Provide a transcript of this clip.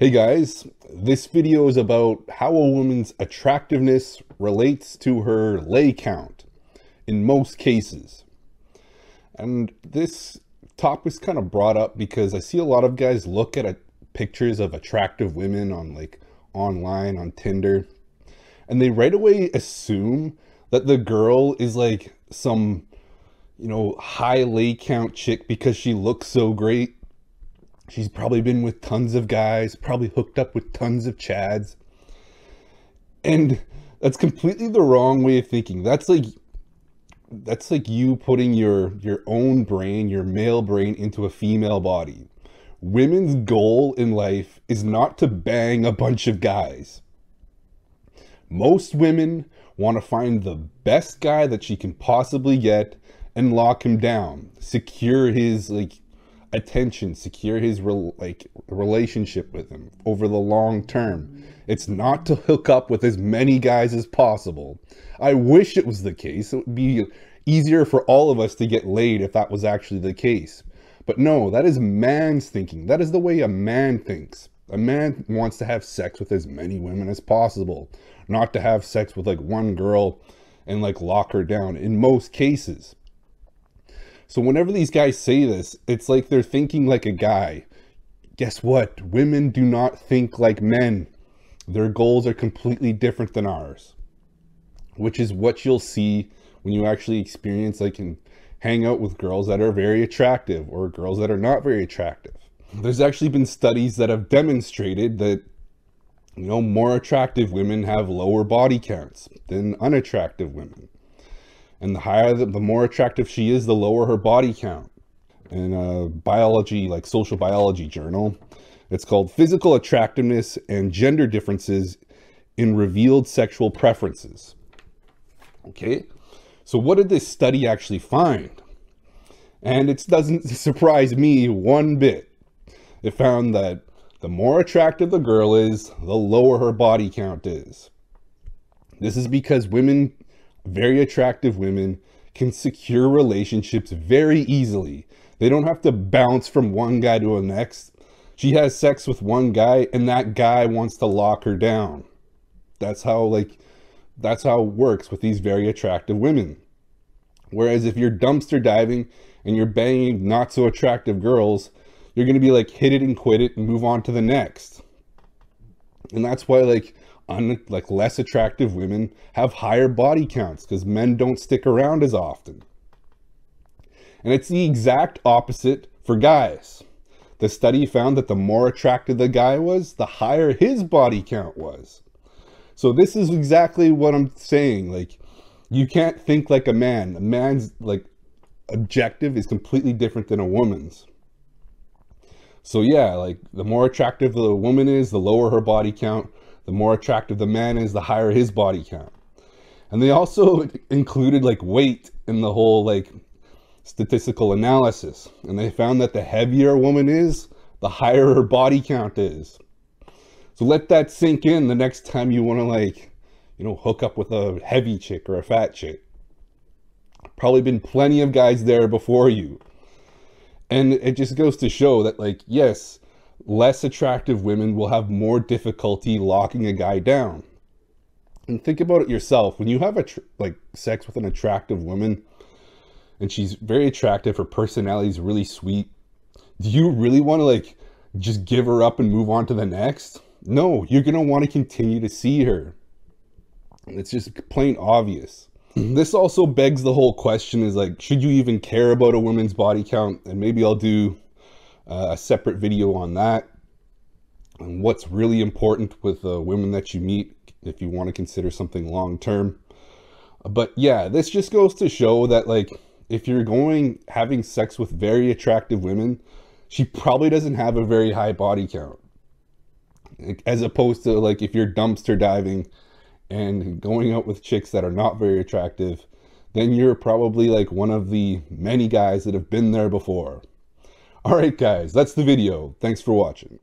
Hey guys, this video is about how a woman's attractiveness relates to her lay count in most cases. And this topic is kind of brought up because I see a lot of guys look at pictures of attractive women on online on Tinder, and they right away assume that the girl is like some, high lay count chick because she looks so great. She's probably been with tons of guys, probably hooked up with tons of chads. And that's completely the wrong way of thinking. That's like you putting your own brain, your male brain, into a female body. Women's goal in life is not to bang a bunch of guys. Most women want to find the best guy that she can possibly get and lock him down, secure his attention, secure his relationship with him over the long term. It's not to hook up with as many guys as possible. I wish it was the case. It would be easier for all of us to get laid if that was actually the case. But no, that is man's thinking. That is the way a man thinks. A man wants to have sex with as many women as possible, not to have sex with one girl and lock her down in most cases. So whenever these guys say this, it's like they're thinking like a guy. Guess what? Women do not think like men. Their goals are completely different than ours, which is what you'll see when you actually experience and hang out with girls that are very attractive or girls that are not very attractive. There's actually been studies that have demonstrated that more attractive women have lower body counts than unattractive women. And the more attractive she is, the lower her body count. In a biology, social biology journal, it's called Physical Attractiveness and Gender Differences in Revealed Sexual Preferences. Okay, so what did this study actually find? And it doesn't surprise me one bit. It found that the more attractive the girl is, the lower her body count is. This is because very attractive women can secure relationships very easily. They don't have to bounce from one guy to the next. She has sex with one guy and that guy wants to lock her down. That's how it works with these very attractive women. Whereas if you're dumpster diving and you're banging not so attractive girls, you're going to be hit it and quit it and move on to the next. And that's why less attractive women have higher body counts, because men don't stick around as often. And it's the exact opposite for guys. The study found that the more attractive the guy was, the higher his body count was. So this is exactly what I'm saying. You can't think like a man. A man's objective is completely different than a woman's. So yeah, the more attractive the woman is, the lower her body count. The more attractive the man is, the higher his body count. And they also included weight in the whole statistical analysis. And they found that the heavier a woman is, the higher her body count is. So let that sink in the next time you want to hook up with a heavy chick or a fat chick. Probably been plenty of guys there before you. And it just goes to show that yes, less attractive women will have more difficulty locking a guy down. And think about it yourself. When you have sex with an attractive woman and she's very attractive, her personality is really sweet, do you really want to just give her up and move on to the next? No, you're going to want to continue to see her. It's just plain obvious. This also begs the whole question is should you even care about a woman's body count? And maybe I'll do a separate video on that and what's really important with women that you meet if you want to consider something long term. But yeah, this just goes to show that if you're having sex with very attractive women, she probably doesn't have a very high body count, as opposed to if you're dumpster diving and going out with chicks that are not very attractive, then you're probably one of the many guys that have been there before. All right, guys, that's the video. Thanks for watching.